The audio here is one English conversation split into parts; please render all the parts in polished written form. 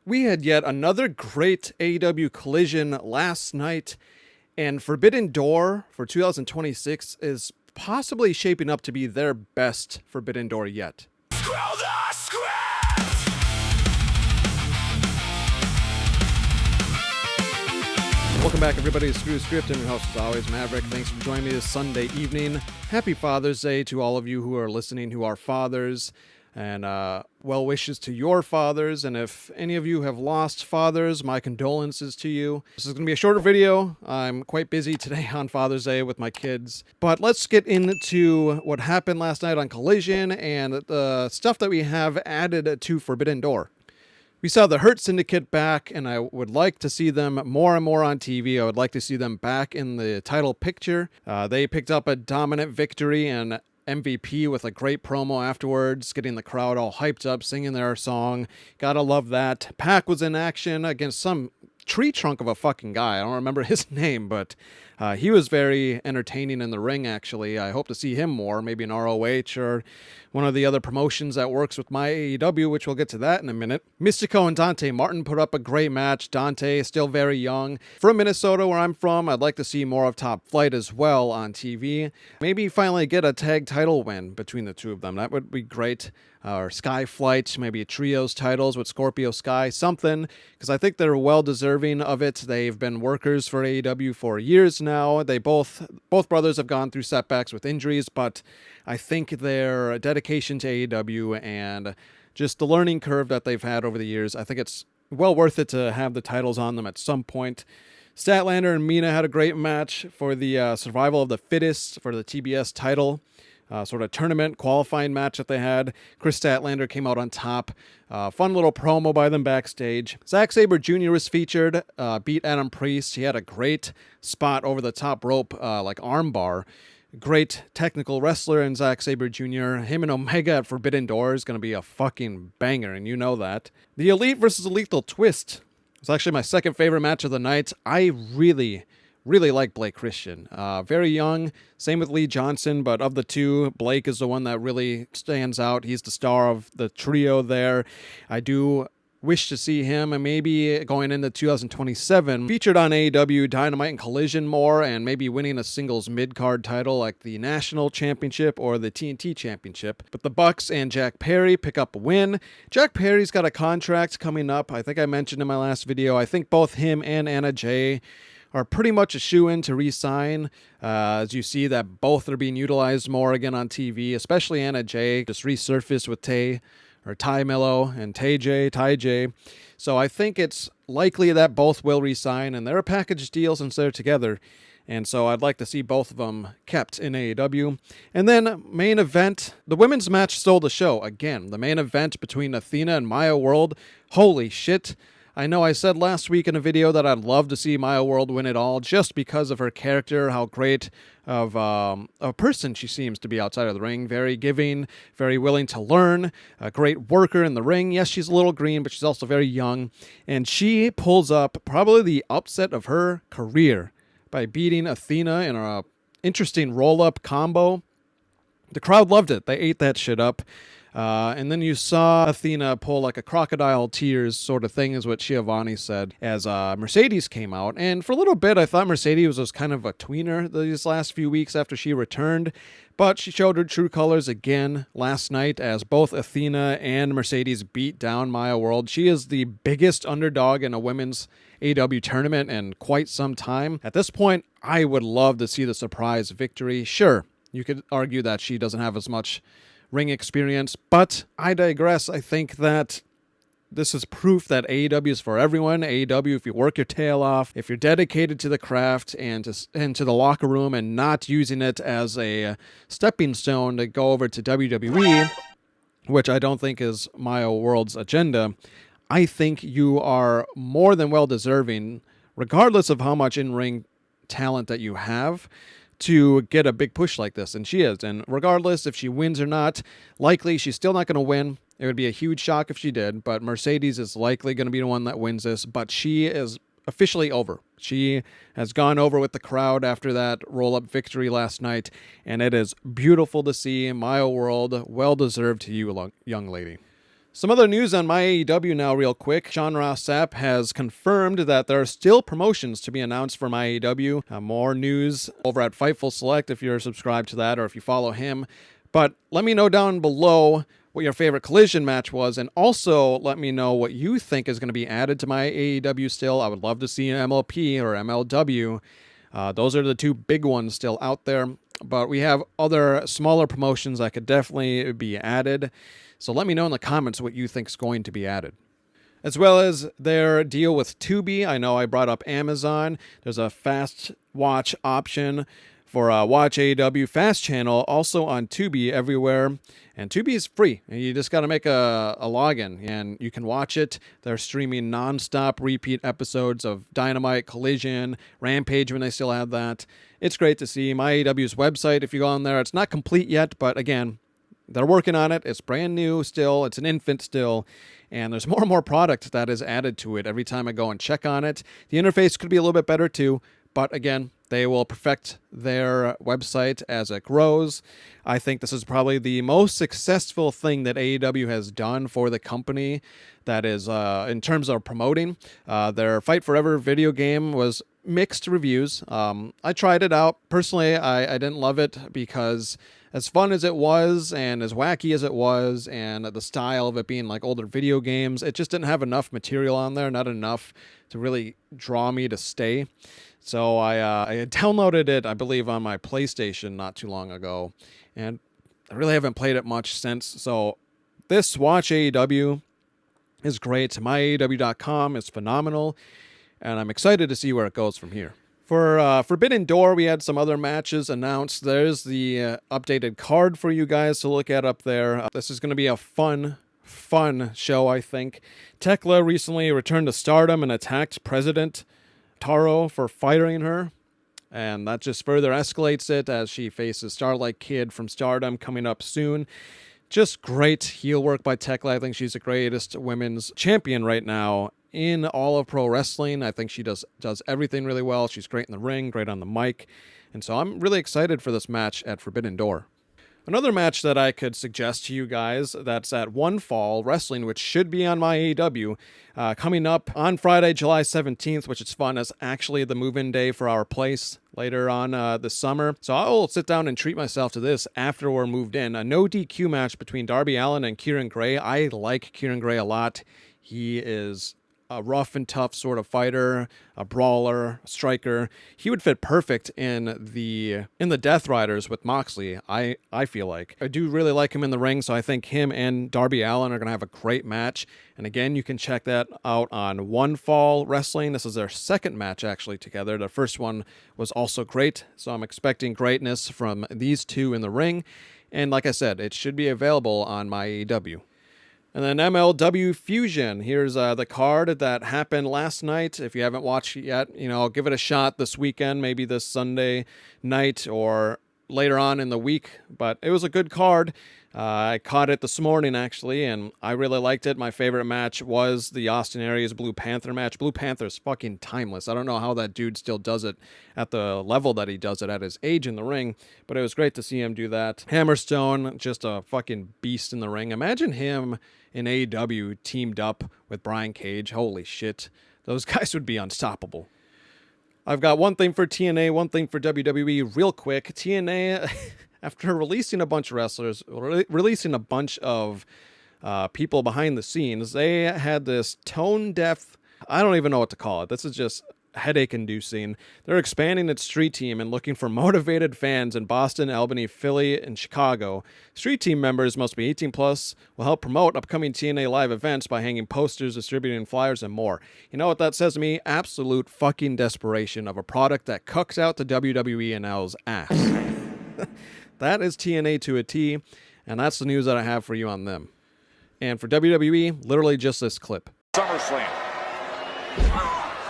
We had yet another great AEW collision last night, and Forbidden Door for 2026 is possibly shaping up to be their best Forbidden Door yet. Welcome back, everybody, to Screw Script. I'm your host, as always, Maverick. Thanks for joining me this Sunday evening. Happy Father's Day to all of you who are listening who are fathers, and well wishes to your fathers. And if any of you have lost fathers, my condolences to you. This is going to be a shorter video. I'm quite busy today on Father's Day with my kids. But let's get into what happened last night on Collision and the stuff that we have added to Forbidden Door. We saw the Hurt Syndicate back, and I would like to see them more and more on TV. I would like to see them back in the title picture. They picked up a dominant victory and MVP with a great promo afterwards, getting the crowd all hyped up, singing their song. Gotta love that. Pac was in action against some tree trunk of a fucking guy. I don't remember his name, but he was very entertaining in the ring, actually. I hope to see him more, maybe in ROH or one of the other promotions that works with my AEW, which we'll get to that in a minute. Mystico and Dante Martin put up a great match. Dante is still very young. From Minnesota, where I'm from, I'd like to see more of Top Flight as well on TV. Maybe finally get a tag title win between the two of them. That would be great. Or Sky Flight, maybe a trios titles with Scorpio Sky, something, because I think they're well deserving of it. They've been workers for AEW for years now. They both brothers have gone through setbacks with injuries, but I think their dedication to AEW and just the learning curve that they've had over the years, I think it's well worth it to have the titles on them at some point. Statlander and Mina had a great match for the survival of the fittest for the TBS title. Sort of tournament qualifying match that they had. Chris Statlander came out on top. Fun little promo by them backstage. Zack Sabre Jr. was featured, beat Adam Priest. He had a great spot over the top rope, like armbar. Great technical wrestler in Zack Sabre Jr. Him and Omega at Forbidden Door is going to be a fucking banger, and you know that. The Elite versus a Lethal Twist was actually my second favorite match of the night. I really like Blake Christian. Very young, same with Lee Johnson, but of the two, Blake is the one that really stands out. He's the star of the trio there. I do wish to see him, and maybe going into 2027, featured on AEW Dynamite and Collision more, and maybe winning a singles mid-card title like the National Championship or the TNT Championship. But the Bucks and Jack Perry pick up a win. Jack Perry's got a contract coming up. I think I mentioned in my last video. I think both him and Anna Jay are pretty much a shoe-in to re-sign. As you see that both are being utilized more again on TV, especially Anna Jay, just resurfaced with Ty Mello and Ty J. So I think it's likely that both will re-sign, and they're a package deal since they're together. And so I'd like to see both of them kept in AEW. And then main event, the women's match stole the show. Again, the main event between Athena and Maya World. Holy shit. I know I said last week in a video that I'd love to see Maya World win it all just because of her character, how great of a person she seems to be outside of the ring. Very giving, very willing to learn, a great worker in the ring. Yes, she's a little green, but she's also very young. And she pulls up probably the upset of her career by beating Athena in a interesting roll-up combo. The crowd loved it. They ate that shit up. And then you saw Athena pull like a crocodile tears sort of thing is what Schiavone said as Mercedes came out. And for a little bit, I thought Mercedes was kind of a tweener these last few weeks after she returned. But she showed her true colors again last night as both Athena and Mercedes beat down Maya World. She is the biggest underdog in a women's AEW tournament in quite some time. At this point, I would love to see the surprise victory. Sure, you could argue that she doesn't have as much ring experience, but I digress. I think that this is proof that AEW is for everyone. AEW, if you work your tail off, if you're dedicated to the craft and to the locker room and not using it as a stepping stone to go over to WWE, which I don't think is Maya World's agenda, I think you are more than well deserving, regardless of how much in-ring talent that you have, to get a big push like this, and she is. And regardless if she wins or not, likely she's still not going to win. It would be a huge shock if she did, but Mercedes is likely going to be the one that wins this, but she is officially over. She has gone over with the crowd after that roll-up victory last night, and it is beautiful to see. Maya World, well-deserved to you, young lady. Some other news on my AEW now real quick. Sean Ross Sapp has confirmed that there are still promotions to be announced for my AEW. More news over at Fightful Select if you're subscribed to that or if you follow him. But let me know down below what your favorite Collision match was, and also let me know what you think is going to be added to my AEW still. I would love to see an MLP or MLW. Those are the two big ones still out there. But we have other smaller promotions that could definitely be added. So let me know in the comments what you think is going to be added. As well as their deal with Tubi. I know I brought up Amazon. There's a fast watch option for Watch AEW Fast Channel, also on Tubi everywhere. And Tubi is free. You just got to make a login, and you can watch it. They're streaming non-stop repeat episodes of Dynamite, Collision, Rampage when they still have that. It's great to see. My AEW's website, if you go on there, it's not complete yet, but again, they're working on it. It's brand new still. It's an infant still. And there's more and more product that is added to it every time I go and check on it. The interface could be a little bit better too. But again, they will perfect their website as it grows. I think this is probably the most successful thing that AEW has done for the company. That is, in terms of promoting. Their Fight Forever video game was mixed reviews. I tried it out. Personally, I didn't love it because as fun as it was and as wacky as it was and the style of it being like older video games, it just didn't have enough material on there, not enough to really draw me to stay. So I downloaded it, I believe, on my PlayStation not too long ago, and I really haven't played it much since. So this Watch AEW is great. MyAEW.com is phenomenal, and I'm excited to see where it goes from here. For Forbidden Door, we had some other matches announced. There's the updated card for you guys to look at up there. This is going to be a fun show, I think. Tekla recently returned to Stardom and attacked President Taro for firing her, and that just further escalates it as she faces Starlight Kid from Stardom coming up soon. Just great heel work by Tekla. I think she's the greatest women's champion right now in all of pro wrestling. I think she does everything really well. She's great in the ring, great on the mic, and so I'm really excited for this match at Forbidden Door. Another match that I could suggest to you guys that's at One Fall Wrestling, which should be on my AEW, coming up on Friday, July 17th, which is fun. It's actually the move-in day for our place later on this summer. So I will sit down and treat myself to this after we're moved in. A no DQ match between Darby Allin and Kieran Gray. I like Kieran Gray a lot. He is a rough and tough sort of fighter, a brawler, a striker. He would fit perfect in the Death Riders with Moxley, I feel like. I do really like him in the ring, so I think him and Darby Allin are going to have a great match. And again, you can check that out on One Fall Wrestling. This is their second match actually together. The first one was also great, so I'm expecting greatness from these two in the ring. And like I said, it should be available on my AEW. And then MLW Fusion. Here's the card that happened last night. If you haven't watched it yet, give it a shot this weekend, maybe this Sunday night or later on in the week. But it was a good card. I caught it this morning, actually, and I really liked it. My favorite match was the Austin Aries Blue Panther match. Blue Panther's fucking timeless. I don't know how that dude still does it at the level that he does it at his age in the ring, but it was great to see him do that. Hammerstone, just a fucking beast in the ring. Imagine him in AEW teamed up with Brian Cage. Holy shit. Those guys would be unstoppable. I've got one thing for TNA, one thing for WWE real quick. TNA... After releasing a bunch of wrestlers, releasing a bunch of people behind the scenes, they had this tone-deaf, I don't even know what to call it. This is just headache-inducing. They're expanding its street team and looking for motivated fans in Boston, Albany, Philly, and Chicago. Street team members must be 18 plus, will help promote upcoming TNA live events by hanging posters, distributing flyers, and more. You know what that says to me? Absolute fucking desperation of a product that cucks out the WWE and L's ass. That is TNA to a T, and that's the news that I have for you on them. And for WWE, literally just this clip. SummerSlam.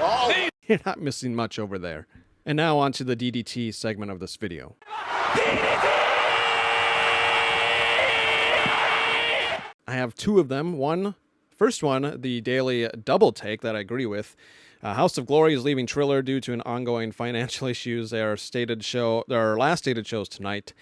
Oh. You're not missing much over there. And now on to the DDT segment of this video. DDT! I have two of them. First one, the daily double take that I agree with. House of Glory is leaving Triller due to an ongoing financial issues. Their last stated shows tonight.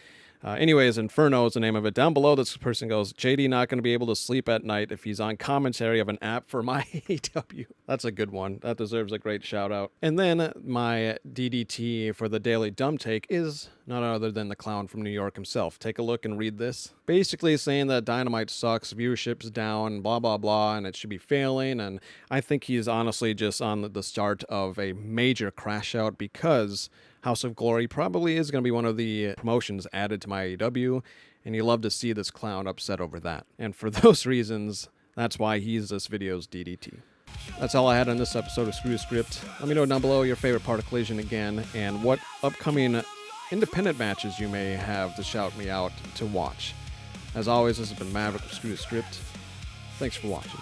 Anyways, Inferno is the name of it. Down below, this person goes, JD not going to be able to sleep at night if he's on commentary of an app for my AEW. That's a good one. That deserves a great shout out. And then my DDT for the Daily Dumb Take is none other than the clown from New York himself. Take a look and read this. Basically saying that Dynamite sucks, viewership's down, blah, blah, blah, and it should be failing. And I think he's honestly just on the start of a major crash out because House of Glory probably is going to be one of the promotions added to my AEW, and you love to see this clown upset over that. And for those reasons, that's why he's this video's DDT. That's all I had on this episode of Screw Script. Let me know down below your favorite part of Collision again, and what upcoming independent matches you may have to shout me out to watch. As always, this has been Maverick with Screw Script. Thanks for watching.